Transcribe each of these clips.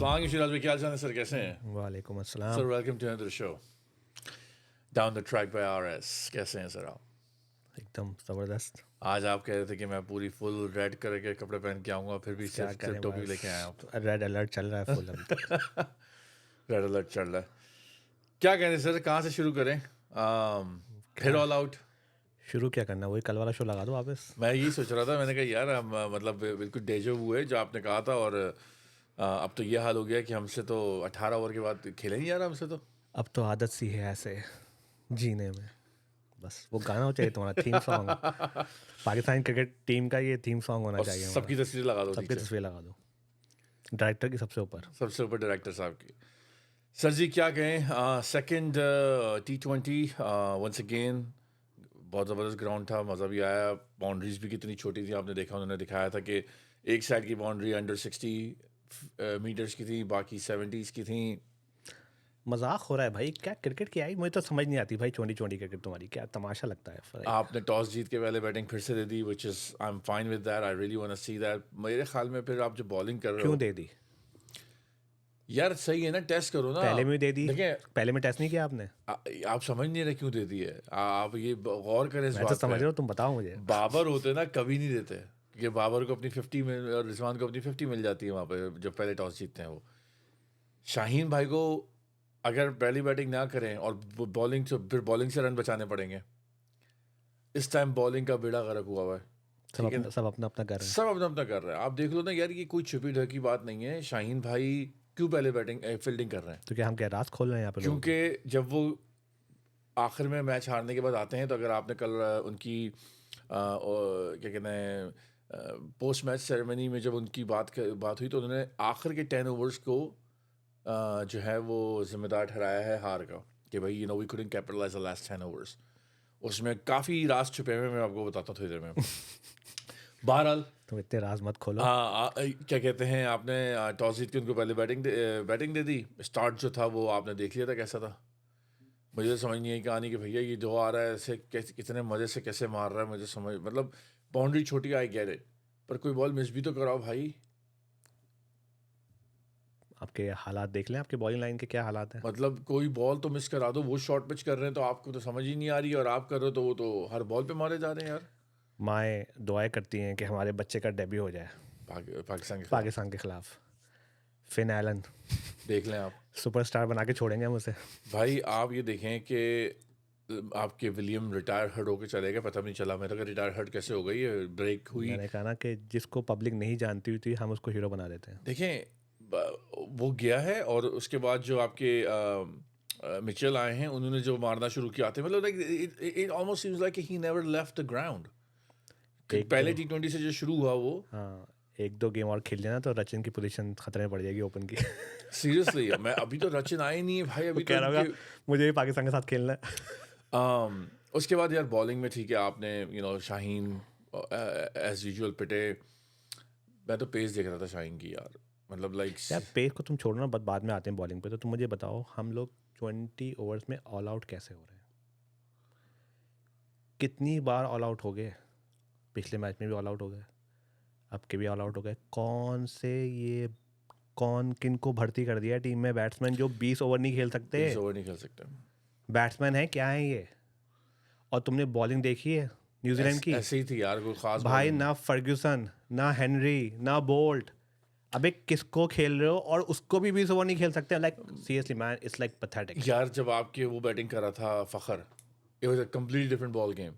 अस्सलाम शिराज भाई, क्या हाल चाल है सर, कैसे हैं वालेकुम सर? अस्सलाम। Welcome to another show down the track by RS. कैसे हैं सर आप? एकदम ज़बरदस्त। आज आप कह रहे थे कि मैं पूरी फुल रेड कलर के कपड़े पहन के आऊँगा, फिर भी क्या सिर्फ करें, सिर्फ टोपी बस लेके आए आप। रेड अलर्ट चल रहा है फुल अभी तक। रेड अलर्ट चल रहा है। क्या कह रहे हैं सर, कहाँ से शुरू करें? फिर क्या ऑल आउट। शुरू क्या करना, वही कल वाला शो लगा दो वापस। मैं यही सोच रहा था, मैंने कहा यार हम मतलब बिल्कुल डेजो वू है जो आपने कहा था, और अब तो ये हाल हो गया कि हमसे तो 18 ओवर के बाद खेले नहीं यार हमसे तो। अब तो आदत सी है ऐसे जीने में। बस वो गाना हो चाहिए तुम्हारा theme song. Pakistan cricket team का ये थीम सॉन्ग होना और चाहिए सबकी हमारा। तस्वीर लगा दो सबकी नीचे, तस्वीर लगा दो, डायरेक्टर की सबसे ऊपर। सबसे ऊपर डायरेक्टर साहब की। सर जी क्या कहें, सेकंड T20 वंस अगेन बहुत ज़बरदस्त ग्राउंड था, मज़ा भी आया। बाउंड्रीज भी कितनी छोटी थी, आपने देखा, उन्होंने दिखाया था कि एक साइड की बाउंड्री अंडर 60 मीटर्स की थी, बाकी 70s की थी। मजाक हो रहा है भाई, क्या क्रिकेट की आई मुझे तो समझ नहीं आती भाई। चोंडी चोंडी क्रिकेट तुम्हारी क्या तमाशा लगता है। आपने टॉस जीत के पहले बैटिंग फिर से दे दी, which is I am fine with that, I really want to see that. मेरे ख्याल में फिर आप जो बॉलिंग कर रहे क्यों हो दे दी? यार, सही है ना, टेस्ट करो ना। पहले में दे दी, देखिए, पहले में टेस्ट नहीं किया आपने। आप समझ नहीं रहे क्यों दे दी है। आप ये गौर करें इस मैं तो बात समझ पे। रहा हूँ, तुम बताओ मुझे। बाबर होते ना कभी नहीं देते, क्योंकि बाबर को अपनी 50 मिल और रिजवान को अपनी 50 मिल जाती है वहाँ पे जब पहले टॉस जीतते हैं वो। शाहीन भाई को अगर पहली बैटिंग ना करें और बॉलिंग से, फिर बॉलिंग से रन बचाने पड़ेंगे। इस टाइम बॉलिंग का बेड़ा गर्क हुआ है, ठीक है ना। सब अपना अपना कर रहे हैं। सब अपना अपना कर रहे हैं, आप देख लो ना यार, ये कोई छुपी ढकी बात नहीं है। शाहीन भाई क्यों पहले बैटिंग फील्डिंग कर रहे हैं? तो क्या हम क्या राज खोल रहे हैं यहाँ पे लोगों की? क्योंकि जब वो आखिर में मैच हारने के बाद आते हैं, तो अगर आपने कल उनकी क्या कहते हैं पोस्ट मैच सेरेमनी में जब उनकी बात हुई, तो उन्होंने आखिर के 10 ओवर्स को जो है वो जिम्मेदार ठहराया है हार का, कि भाई we couldn't capitalize the last 10 overs. उसमें काफ़ी राज छुपे हुए, मैं आपको बताता हूँ थोड़ी देर में। बहरहाल, तुम इतने राज मत खोलो। क्या कहते हैं, आपने टॉस जीत के उनको पहले बैटिंग दे दी। स्टार्ट जो था वो आपने देख लिया था कैसा था। मुझे तो समझ नहीं आई कहानी कि भैया ये जो आ रहा है ऐसे कैसे, कितने मज़े से कैसे मार रहा है, मुझे समझ, मतलब बाउंड्री छोटी, आई गेट इट, पर कोई बॉल मिस भी तो कराओ भाई। आपके हालात देख लें, आपके बॉलिंग लाइन के क्या हालात हैं। मतलब कोई बॉल तो मिस करा दो। वो शॉर्ट पिच कर रहे हैं तो आपको तो समझ ही नहीं आ रही, और आप कर रहे हो तो वो तो हर बॉल पे मारे जा रहे हैं यार। माएँ दुआएं करती हैं कि हमारे बच्चे का डेब्यू हो जाए पाकिस्तान के खिलाफ। पाकिस्तान के खिलाफ। फिन एलन देख लें आप सुपरस्टार बना के छोड़ेंगे हम उसे। भाई। आप ये देखें कि आपके विलियम रिटायर हर्ट होकर चले गए, पता भी नहीं चला मेरा कि रिटायर हर्ट कैसे हो गई है, ब्रेक हुई। मैंने कहा ना कि जिसको पब्लिक नहीं जानती हुई थी हम उसको हीरो बना देते हैं। देखें, वो गया है, और उसके बाद जो आपके मिचेल आए हैं, उन्होंने जो मारना शुरू किया थे, मतलब like it almost seems like he never left the ground. पहले T20 से जो शुरू हुआ वो, हाँ, एक दो गेम और खेल लेना तो रचिन की पोजीशन खतरे में पड़ जाएगी ओपन की। सीरियसली मैं अभी तो रचिन आए नहीं है भाई, अभी कह तो रहा होगा मुझे भी पाकिस्तान के साथ खेलना है। उसके बाद यार बॉलिंग में ठीक है, आपने शाहीन एज यूजुअल पिटे। मैं तो पेस देख रहा था शाहीन की यार, मतलब लाइक। यार पेस को तुम छोड़ना, बाद में आते हैं बॉलिंग पे। तो तुम मुझे बताओ, हम लोग 20 ओवर्स में ऑल आउट कैसे हो रहे हैं? कितनी बार ऑल आउट हो गए? पिछले मैच में भी ऑल आउट हो गए, अब के भी ऑल आउट हो गए। कौन किन को भर्ती कर दिया टीम में? बैट्समैन जो 20 ओवर नहीं खेल सकते। 20 ओवर नहीं खेल सकते बैट्समैन है क्या है ये? और तुमने बॉलिंग देखी है न्यूजीलैंड की? ऐसे ही थी यार, कोई खास भाई bowling ना फर्ग्यूसन, ना हेनरी, ना बोल्ट। अबे किसको खेल रहे हो? और उसको भी 20 ओवर नहीं खेल सकते। Like seriously man, it's like pathetic. यार जब आपके वो बैटिंग कर रहा था Fakhar, it was a completely different ball game.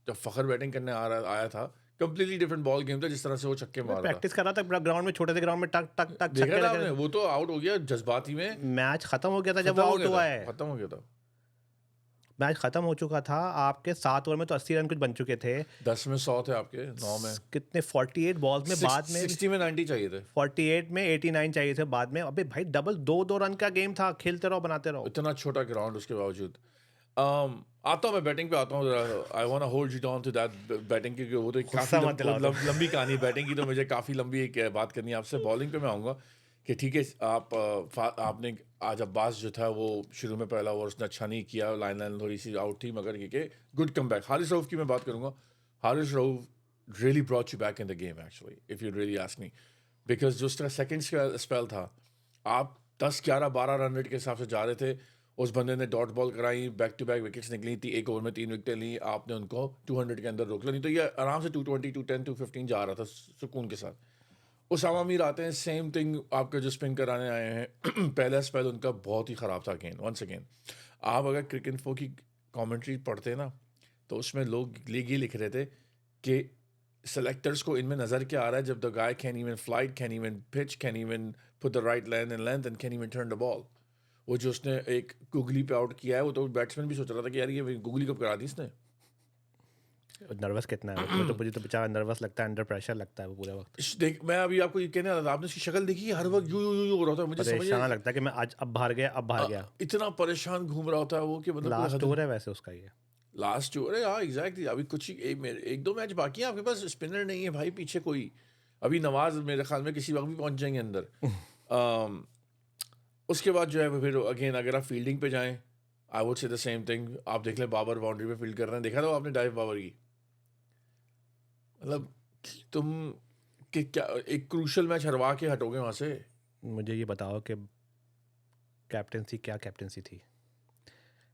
जब फ़खर बैटिंग करने आया था, कम्प्लीटली डिफरेंट बॉल गेम था, जिस तरह से वो छक्के मार रहा था। प्रैक्टिस कर रहा था ग्राउंड में, छोटे से ग्राउंड में, टक टक टक देखा छक्के था लगे। आपने, वो तो आउट हो गया जज्बाती में। मैच खत्म हो गया था जब वो खत्म हो आउट गया हुआ था, है। खत्म हो गया था। मैच खत्म हो चुका था। आपके 7 ओवर में तो 80 रन कुछ बन चुके थे। 10 में 100 थे आपके, 9 में कितने 48 बॉल्स में, बाद में 60 में 90 चाहिए थे। 48 में 89 चाहिए थे बाद में। अबे भाई डबल 2-2 रन का गेम था, खेलते रहो, बनाते रहो। इतना छोटा ग्राउंड उसके बावजूद। आता हूँ मैं बैटिंग पे आता हूँ। I want to hold you down to that batting की, वो तो काफ़ी मत दिलाओ तुम। लंबी कहानी बैटिंग की, तो मुझे काफ़ी लंबी एक बात करनी है आपसे। बॉलिंग पे मैं आऊँगा कि ठीक है, आपने आज अब्बास जो था वो शुरू में पहला ओवर उसने अच्छा नहीं किया, लाइन थोड़ी सी आउट थी, मगर ये good come back. Haris Rauf की मैं बात करूँगा। Haris Rauf really brought you back in the game actually, if you really ask me, because जो उसका सेकेंड स्पेल था, आप 10, 11, 12 रन रेट के हिसाब से जा रहे थे, उस बंदे ने डॉट बॉल कराई, बैक टू बैक विकेट्स निकली थी, एक ओवर में 3 विकेटें ली, आपने उनको 200 के अंदर रोक लिया, नहीं तो ये आराम से 220, 210, 215 जा रहा था सुकून के साथ। उसामा मीर आते हैं, सेम थिंग आपके जो स्पिन कराने आए हैं। पहला स्पेल उनका बहुत ही ख़राब था। अगेन वंस अगेन आप अगर क्रिकेट इन्फो की कमेंट्री पढ़ते हैं ना, तो उसमें लोग ये लिख रहे थे कि सेलेक्टर्स को इनमें नज़र क्या आ रहा है, जब the guy can even flight, can even pitch, can even put the right line and length and can even turn the ball. वो जो उसने एक गुगली पे आउट किया है, वो तो बैट्समैन भी सोच रहा था कि यार ये गुगली कब करा दी इसने। नर्वस कितना है उसमें, तो मुझे तो बेचारा नर्वस लगता है, अंडर प्रेशर लगता है वो पूरे वक्त। देख, मैं अभी आपको ये कहने वाला था, आपने उसकी शक्ल देखी, हर वक्त यूं हो रहा था, मुझे समझ परेशान लगता है कि मैं आज अब बाहर गया, अब बाहर गया। इतना परेशान घूम रहा होता है वो कि मतलब कोई लास्ट हद ओवर है वैसे उसका ये। लास्ट ओवर है। हाँ एग्जैक्टली, अभी कुछ ही एक दो मैच बाकी है, आपके पास स्पिनर नहीं है भाई पीछे कोई। अभी नवाज मेरे ख्याल में किसी वक्त भी पहुंच जाएंगे अंदर। उसके बाद जो है वो फिर अगेन अगर आप फील्डिंग पे जाएं, I would say the same thing. आप देख लें बाबर बाउंड्री पे फील्ड कर रहे हैं, देखा था आपने डाइव बाबर की, मतलब तुम कि क्या एक क्रूशल मैच हरवा के हटोगे वहां से। मुझे ये बताओ कि कैप्टेंसी क्या कैप्टेंसी थी।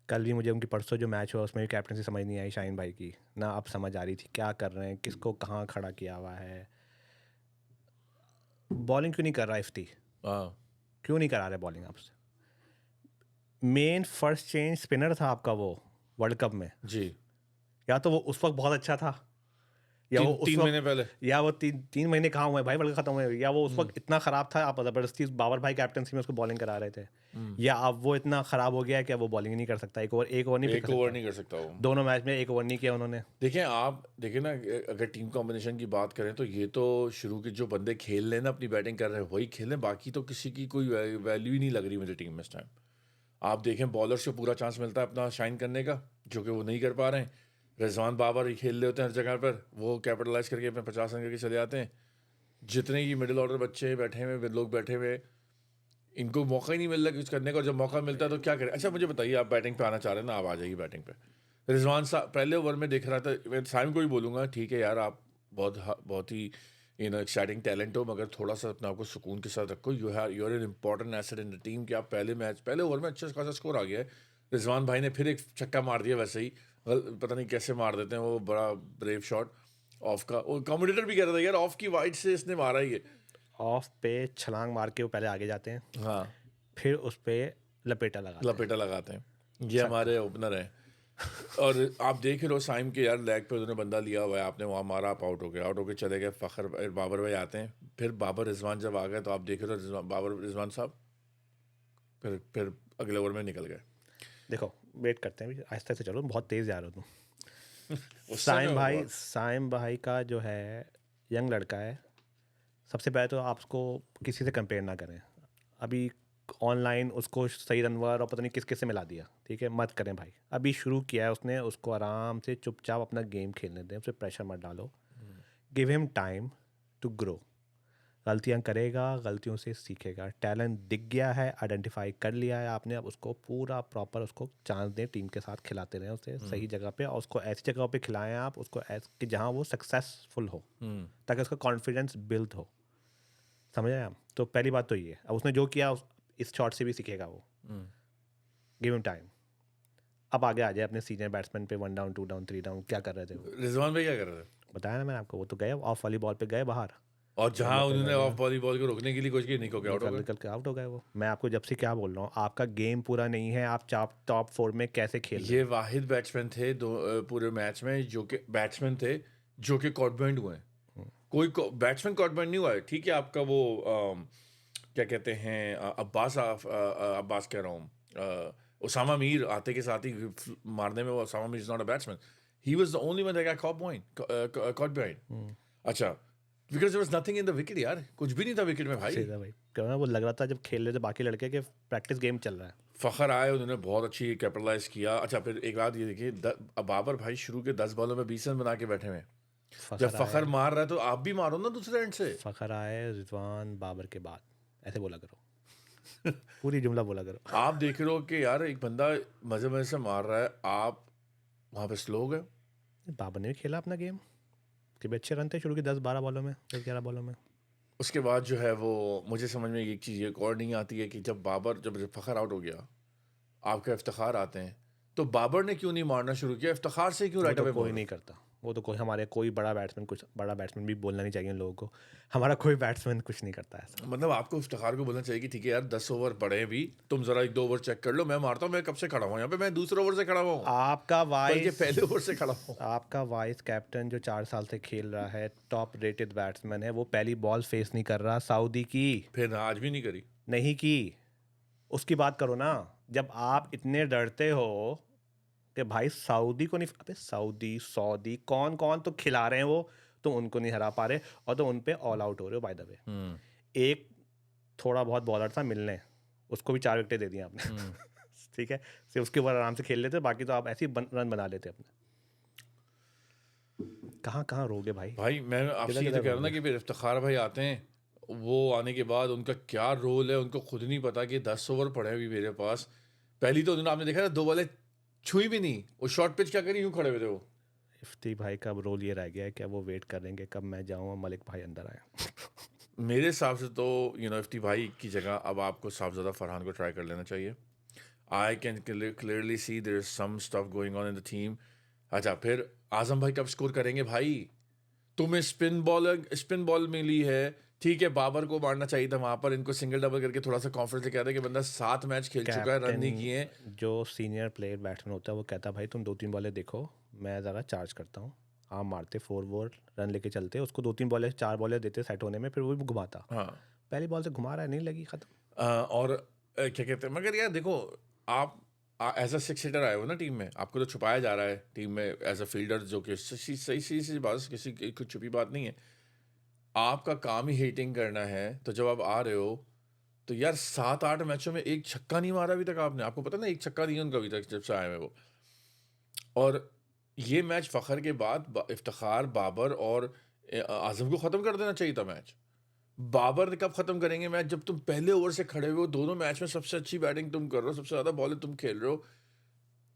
कल भी मुझे उनकी परसों जो मैच हुआ उसमें भी कैप्टेंसी समझ नहीं आई शाहीन भाई की ना, अब समझ आ रही थी क्या कर रहे हैं, किसको कहाँ खड़ा किया हुआ है। बॉलिंग क्यों नहीं कर रहा इफ्ती, हाँ क्यों नहीं करा रहे बॉलिंग आपसे। मेन फर्स्ट चेंज स्पिनर था आपका वो वर्ल्ड कप में, जी, या तो वो उस वक्त बहुत अच्छा था, या वो उस 3 महीने वक्त, पहले। या वो 3 महीने कहाँ हुए भाई वर्ल्ड कप खत्म हुए, या वो उस वक्त इतना खराब था आप जबरदस्ती बाबर भाई कैप्टनसी में उसको बॉलिंग करा रहे थे, या अब वो इतना खराब हो गया है कि अब वो बॉलिंग ही नहीं कर सकता, एक ओवर नहीं पिक एक कर ओवर सकता। नहीं कर सकता वो। दोनों मैच में एक ओवर नहीं किया उन्होंने। देखें आप देखें ना, अगर टीम कॉम्बिनेशन की बात करें तो ये तो शुरू के जो बंदे खेल रहे हैं ना, अपनी बैटिंग कर रहे हैं वही खेल रहे हैं, बाकी तो किसी की कोई वैल्यू ही नहीं लग रही मुझे टीम में इस टाइम। आप देखें बॉलर्स को पूरा चांस मिलता है अपना शाइन करने का, जो कि वो नहीं कर पा रहे हैं। रिजवान बाबर ही खेल रहे होते हैं हर जगह पर, वो कैपिटलाइज करके अपने 50 रन करके चले जाते हैं। जितने ही मिडिल ऑर्डर बच्चे बैठे हुए लोग बैठे हुए, इनको मौका ही नहीं मिल रहा कुछ करने का, और जब मौका मिलता है तो क्या करें। अच्छा मुझे बताइए, आप बैटिंग पे आना चाह रहे हैं ना, आप आ जाइए बैटिंग पे। रिजवान साहब पहले ओवर में देख रहा था, मैं साइम को ही बोलूँगा, ठीक है यार आप बहुत ही एक्साइटिंग टैलेंट हो, मगर थोड़ा सा अपने आपको सुकून के साथ रखो। You are an important asset in the team. कि आप पहले ओवर में अच्छा खासा स्कोर आ गया है। रिजवान भाई ने फिर एक छक्का मार दिया वैसे ही, पता नहीं कैसे मार देते हैं वो, बड़ा ब्रेव शॉट ऑफ का। वो कमेंटेटर भी कह रहा था यार ऑफ की वाइड से इसने मारा ही है। ऑफ पे छलांग मार के वो पहले आगे जाते हैं, हाँ, फिर उस पे लपेटा लगाते हैं। लपेटा लगाते हैं। ये सक हमारे ओपनर हैं। और आप देख रहे हो साइम के यार लेग पे उन्होंने बंदा लिया हुआ है, आपने वहाँ मारा, आप आउट होके चले गए। फ़खर बाबर भाई आते हैं, फिर बाबर रिजवान जब आ गए तो आप देख रहे हो बाबर रिजवान साहब फिर अगले ओवर में निकल गए। देखो वेट करते हैं, आहिस्ता से चलो, बहुत तेज़ जा रहे हो तुम। उस समय वो बहुत साइम भाई का जो है यंग लड़का है। सबसे पहले तो आप उसको किसी से कंपेयर ना करें। अभी ऑनलाइन उसको सही रनवर और पता नहीं किस किस से मिला दिया, ठीक है, मत करें भाई। अभी शुरू किया है उसने, उसको आराम से चुपचाप अपना गेम खेलने दें, उसे प्रेशर मत डालो। Give him time to grow. गलतियां करेगा, गलतियों से सीखेगा। टैलेंट दिख गया है, आइडेंटिफाई कर लिया है आपने, अब उसको पूरा प्रॉपर उसको चांस दें, टीम के साथ खिलाते रहें उसे सही जगह पे, और उसको ऐसी जगह पे खिलाएं आप उसको कि जहाँ वो सक्सेसफुल हो, ताकि उसका कॉन्फिडेंस बिल्ड हो। समझ आए आप? तो पहली बात तो ये, अब उसने जो किया इस शॉट से भी सीखेगा वो। Give him time. अब आगे आ जाए अपने सीनियर बैट्समैन पे, 1 डाउन 2 डाउन 3 डाउन क्या कर रहे थे वो, रिजवान भाई क्या कर रहे थे। बताया ना मैंने आपको। वो तो गए ऑफ वाली बॉल पे गए बाहर, और बॉल जहाँ पे उन्होंने गए, ऑफ बॉल को रोकने के लिए कोशिश की, निको के आउट हो गए। निकल के आउट हो गए वो। मैं आपको जब से क्या बोल रहा हूँ, आपका गेम पूरा नहीं है, आप टॉप 4 में कैसे खेल रहे ये हैं। वाहिद बैट्समैन थे पूरे मैच में जो कि बैट्समैन थे जो कि कॉट बैंड हुए हैं। कोई बैट्समैन कॉट बैंड नहीं हुआ है। ठीक है आपका वो क्या कहते हैं अब्बास कह रहा हूँ, उसामा मीर आते के साथ ही मारने में, वो Usama Mir is not a batsman, he was the only one that got caught behind. अच्छा, because there was nothing in the wicket यार, कुछ भी नहीं था विकेट में भाई। सीधा भाई कहना, वो लग रहा था जब खेल रहे थे बाकी लड़के के प्रैक्टिस गेम चल रहा है। फ़खर आए, उन्होंने बहुत अच्छी कैपिटलाइज किया। अच्छा फिर एक बात ये देखिए, बाबर भाई शुरू के 10 बॉलों में 20 रन बना के बैठे हुए हैं। जब फ़खर फ़खर आए, मार रहा है तो आप भी मारो ना दूसरे एंड से। फ़खर आए रिजवान बाबर के बाद, ऐसे बोला करो, पूरी जुमला बोला करो। आप देख रहे हो कि यार एक बंदा मज़े से मार रहा है, आप वहाँ पे स्लो हो गए। बाबर ने भी खेला अपना गेम, कि भी अच्छे रन थे शुरू के 10-12 बॉलों में, 10-11 बॉलों में। उसके बाद जो है वो मुझे समझ में एक चीज़ एक और नहीं आती है कि जब फ़खर आउट हो गया, आपका इफ्तिखार आते हैं, तो बाबर ने क्यों नहीं मारना शुरू किया? इफ्तिखार से क्यों वो राइट तो अवे कोई बोल नहीं रहे? करता। वो तो कोई हमारे कोई बड़ा बैट्समैन भी बोलना नहीं चाहिए उन लोगों को। हमारा कोई बैट्समैन कुछ नहीं करता ऐसा। मतलब आपको इफ्तिखार को बोलना चाहिए कि ठीक है यार 10 ओवर पड़े हैं भी, तुम ज़रा 1-2 ओवर चेक कर लो, मैं मारता हूँ, मैं कब से खड़ा हुआ हूँ यहाँ पे, मैं दूसरे ओवर से खड़ा हुआ हूँ, आपका बल्कि वाइस पहले ओवर से खड़ा हुआ हूँ। आपका वाइस कैप्टन जो 4 साल से खेल रहा है, टॉप रेटेड बैट्समैन है, वो पहली बॉल फेस नहीं कर रहा सऊदी की, फिर आज भी नहीं करी। नहीं की। उसकी बात करो ना। जब आप इतने डरते हो कि भाई सऊदी को नहीं, अबे सऊदी सऊदी कौन कौन तो खिला रहे हैं वो, तुम उनको नहीं हरा पा रहे और तुम उन पे ऑल आउट हो रहे हो। बाय द वे हुँ, एक थोड़ा बहुत बॉलर था मिलने, उसको भी 4 विकेटें दे दी आपने। हुँ। ठीक है, सिर्फ उसके ऊपर आराम से खेल लेते, बाकी तो आप ऐसे ही रन बना लेते अपने। कहाँ कहाँ रोगे भाई, भाई मैं किधर आपसे ये तो किधर कह रहा हूँ ना रोगे। कि फिर इफ्तिखार भाई आते हैं, वो आने के बाद उनका क्या रोल है उनको खुद नहीं पता कि 10 ओवर पड़े हैं अभी मेरे पास। पहली तो उन्होंने आपने देखा था 2 बॉलें छुई भी नहीं, वो शॉर्ट पिच क्या करी, यूँ खड़े हुए थे वो। इफ्ती भाई का अब रोल ये रह गया है कि अब वो वेट करेंगे कब मैं जाऊँ और मलिक भाई अंदर आए। मेरे हिसाब से तो इफ्ती भाई की जगह अब आपको साहबज़ादा फरहान को ट्राई कर लेना चाहिए। I can clearly see there is some stuff going on in the team. अच्छा फिर आजम भाई कब स्कोर करेंगे भाई? तुम्हें स्पिन बॉल मिली है, ठीक है, बाबर को मारना चाहिए था वहां पर, इनको सिंगल डबल करके थोड़ा सा कॉन्फिडेंस लेके आता है कि बंदा 7 मैच खेल चुका है, रन कैप्टन नहीं किए हैं। जो सीनियर प्लेयर बैट्समैन होता है वो कहता है भाई तुम 2-3 बॉलें देखो, मैं ज़रा चार्ज करता हूँ। आप मारते 4 4 रन लेके चलते, उसको 2-3 बॉलें 4 बॉलें देते सेट होने में, फिर वो भी घुमाता। हाँ। पहली बॉल से घुमा रहा है, नहीं लगी, खत्म। और क्या कहते हैं, मगर यार देखो, आप एज अ सिक्स हिटर आए हो ना टीम में, आपको तो छुपाया जा रहा है टीम में एज अ फील्डर, जो कि सही सही सही सी बात, किसी की कुछ छुपी बात नहीं है। आपका काम ही हिटिंग करना है, तो जब आप आ रहे हो तो यार 7-8 मैचों में एक छक्का नहीं मारा अभी तक आपने, आपको पता ना, एक छक्का नहीं है उनका अभी तक जब से आए हैं वो। और ये मैच फ़खर के बाद इफ्तिखार, बाबर और आज़म को ख़त्म कर देना चाहिए था मैच। बाबर ने कब ख़त्म करेंगे मैच, जब तुम पहले ओवर से खड़े हुए हो, दोनों मैच में सबसे अच्छी बैटिंग तुम कर रहे हो, सबसे ज़्यादा बॉलें तुम खेल रहे हो,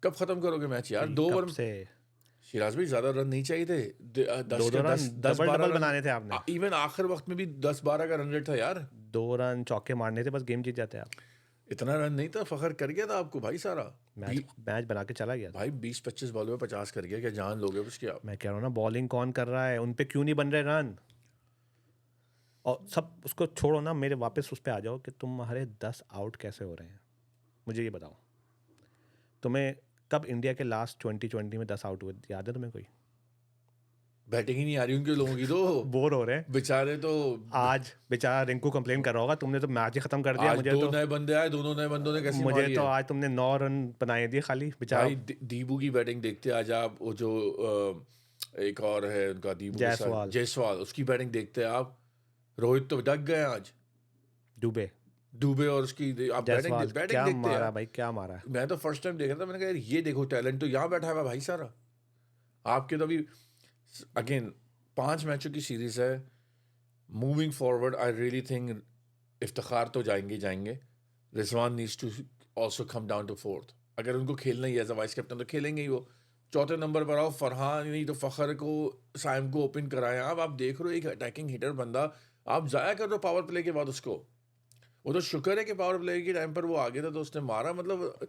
कब ख़त्म करोगे मैच यार? भाई 2 कब ओवर में से सिराज भाई ज़्यादा रन नहीं चाहिए थे। 10 दो दो का रन 10 डबल 10-12 डबल रन। बनाने थे आपने। इवन आखिर वक्त में भी 10-12 का रन रेट था यार। 2 रन चौके मारने थे, बस गेम जीत जाते आप। इतना रन नहीं था, फ़खर कर गया था आपको भाई सारा। मैच मैच बना के चला गया था। भाई 20-25 बॉलों में 50 कर गया, क्या जान लोगे उसकी आप? मैं कह रहा हूँ ना, बॉलिंग कौन कर रहा है, उन पे क्यों नहीं बन रहे रन। और सब उसको छोड़ो ना, मेरे वापस उस पर आ जाओ कि तुम्हारे 10 आउट कैसे हो रहे हैं। मुझे ये बताओ, तुम्हें कब इंडिया के लास्ट 2020 में 10 आउट हुए, याद है तुम्हें कोई? बैटिंग ही नहीं आ रही उनके लोगों की तो। बोर हो रहे हैं। बेचारे तो। आज बेचारा रिंकू कंप्लेन कर रहा होगा, तुमने तो मैच ही खत्म कर दिया। आज मुझे 2 तो नए बंदे आए, दोनों नए बंदों ने कैसी मुझे मारी तो है। आज तुमने 9 रन बनाए दिए खाली, बेचारा। भाई दीबू की बैटिंग देखते आज आप, वो जो एक और है उनका दीबू के साथ, जायसवाल, जायसवाल, उसकी बैटिंग देखते हैं आप। रोहित तो डक गए आज। दुबे, दुबे और उसकी आप बैटिंग जायसवाल बैटिंग क्या देखते हैं मारा आप। भाई, क्या मारा है। मैं तो फर्स्ट टाइम देख रहा था, मैंने कहा यार ये देखो टैलेंट तो यहाँ बैठा हुआ है भाई सारा। आपके तो अभी अगेन 5 मैचों की सीरीज है। Moving forward I really think Iftikhar तो जाएंगे ही जाएंगे। Rizwan needs to also come down to fourth. अगर उनको खेलना ही एज अ वाइस कैप्टन तो खेलेंगे ही वो। चौथे नंबर पर आओ फरहान, नहीं तो फ़खर को, साइम को ओपन कराएं आप देख रहे हो एक अटैकिंग हिटर बंदा, आप ज़ाया कर दो पावर प्ले के बाद उसको। वो तो शुक्र है कि पावर प्ले के टाइम पर वो आ गया था तो उसने मारा, मतलब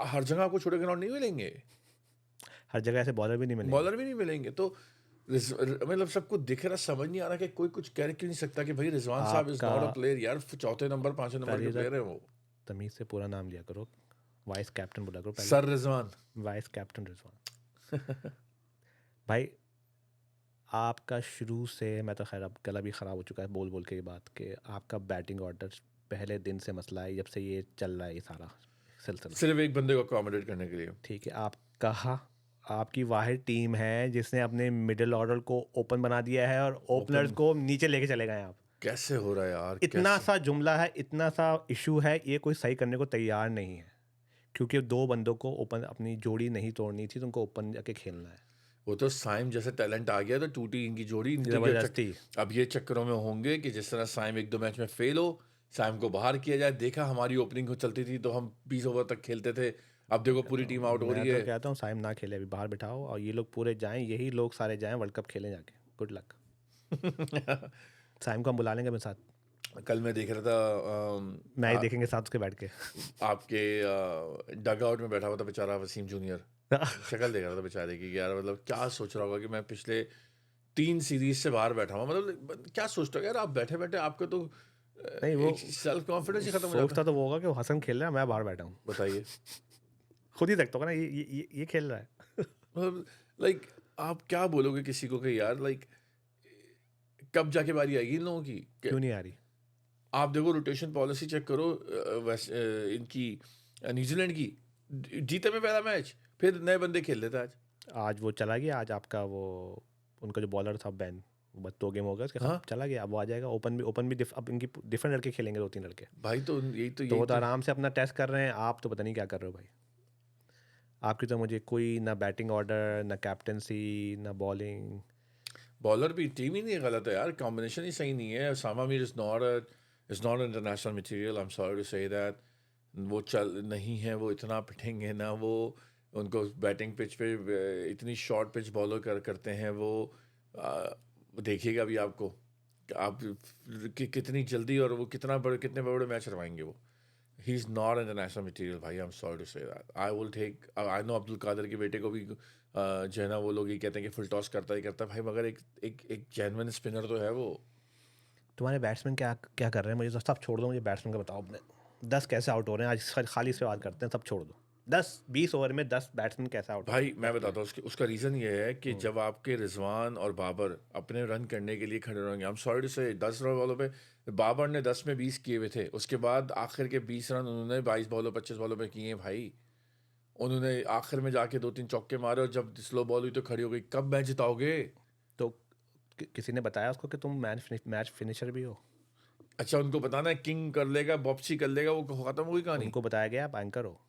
हर जगह आपको छोटे ग्राउंड नहीं मिलेंगे, हर जगह ऐसे बॉलर भी नहीं मिलेंगे। बॉलर भी नहीं मिलेंगे। तो मतलब सबको दिख रहा, समझ नहीं आ रहा कि कोई कुछ कह क्यों नहीं सकता कि भाई रिजवान साहब इज आपका नॉट अ प्लेयर यार, चौथे नंबर 5वें नंबर पहली के बात, प्लेयर है वो। तमीज से पूरा नाम लिया करो, वाइस कैप्टन बोला करो पहले। Sir Rizwan. Vice captain Rizwan. भाई आपका शुरू से, मैं तो खैर अब गला भी ख़राब हो चुका है बोल बोल के ये बात, कि आपका बैटिंग ऑर्डर पहले दिन से मसला है, जब से ये चल रहा है ये सारा सिलसिला। सिर्फ एक बंदे को अकोमोडेट करने के लिए। ठीक है, आप कहा आपकी वाहिद टीम है जिसने अपने मिडिल ऑर्डर को ओपन बना दिया है और ओपनर्स ओपन को नीचे लेके चले गए आप। कैसे हो रहा है यार, इतना कैसे? सा जुमला है, इतना सा इशू है, ये कोई सही करने को तैयार नहीं है, क्योंकि 2 बंदों को ओपन, अपनी जोड़ी नहीं तोड़नी थी, तुमको ओपन जाके खेलना है। वो तो साइम जैसे टैलेंट आ गया तो टूटी इनकी जोड़ी, इनकी ज़बरदस्ती। अब ये चक्करों में होंगे कि जिस तरह साइम 1-2 मैच में फेल हो, साइम को बाहर किया जाए। देखा हमारी ओपनिंग चलती थी तो हम 20 ओवर तक खेलते थे, अब देखो पूरी टीम आउट हो मैं रही तो है। कहता हूँ साइम ना खेले, अभी बाहर बिठाओ और ये लोग पूरे जाएं, यही लोग सारे जाएं वर्ल्ड कप खेलें जाके। Good luck. साइम को हम बुला लेंगे अपने साथ, कल मैं देख रहा था मैच देखेंगे साथ उसके बैठ के। आपके डग आउट में बैठा हुआ था बेचारा वसीम जूनियर, शक्ल देख रहा था बेचारे की कि यार मतलब क्या सोच रहा होगा कि मैं पिछले 3 सीरीज से बाहर बैठा हुआ, मतलब क्या सोचता होगा यार, आप बैठे बैठे आपका तो नहीं, वो एक सेल्फ कॉन्फिडेंस ही खत्म हो जाता सोचता तो वो होगा कि वो हसन खेल रहा है, मैं बाहर बैठा हूँ। है। बताइए खुद ही देखता होगा ना, ये खेल रहा है। मतलब लाइक आप क्या बोलोगे किसी को कि यार लाइक कब जाके बारी आएगी इन लोगों की क्यों नहीं आ रही? आप देखो रोटेशन पॉलिसी चेक करो, इनकी न्यूजीलैंड की, जीते में पहला मैच फिर नए बंदे खेल लेते आज। आज वो चला गया, आज आपका वो उनका जो बॉलर था बैन, बस 2 गेम हो गया उसके, हाँ चला गया। अब वो आ जाएगा ओपन भी अब इनकी डिफरेंट लड़के खेलेंगे, 2-3 लड़के। भाई तो यही तो तो यही वो तो तो आराम से अपना टेस्ट कर रहे हैं, आप तो पता नहीं क्या कर रहे हो भाई। आपकी तो मुझे कोई ना बैटिंग ऑर्डर, ना कैप्टनसी, ना बॉलिंग। बॉलर भी टीम ही नहीं गलत है यार, कॉम्बिनेशन ही सही नहीं है। सामा Mir is not international material, I am sorry to say that. वो चल नहीं है, वो इतना पिटेंगे ना, वो उनको बैटिंग पिच पे इतनी शॉर्ट पिच बॉलर करते हैं वो। देखिएगा अभी आपको कि आप कितनी जल्दी और वो कितने बड़े मैच करवाएंगे वो। He is not international material भाई, I am sorry to say that. I will take, I know Abdul Qadir के बेटे को भी जो है ना वो लोग ये कहते हैं कि फुल टॉस करता ही करता है भाई, मगर एक जेन्युइन स्पिनर तो है वो। तुम्हारे बैट्समैन क्या क्या कर रहे हैं? मुझे तो सब छोड़ दो, मुझे बैट्समैन का बताओ अपने। 10 कैसे आउट हो रहे हैं आज? खाली इस पे बात करते हैं, सब छोड़ दो। 10-20 ओवर में 10 बैट्समैन कैसे आउट हो रहे भाई हैं? मैं 10 बताता प्लेयर। हूँ उसका रीज़न ये है कि जब आपके रिजवान और बाबर अपने रन करने के लिए खड़े रहेंगे, आई एम सॉरी टू से 10 रन वालों पे बाबर ने 10 में 20 किए हुए थे, उसके बाद आखिर के 20 रन उन्होंने 22 बॉलों 25 बॉलों पे किए हैं भाई। उन्होंने आखिर में जाके 2-3 चौके मारे और जब स्लो बॉल हुई तो खड़ी हो गई। कब मैच जिताओगे? तो किसी ने बताया उसको कि तुम मैच फिनिशर भी हो? अच्छा उनको बताना है किंग कर लेगा, बॉप्सी कर लेगा, वो खत्म हुई कहानी। उनको बताया गया आप एंकर हो,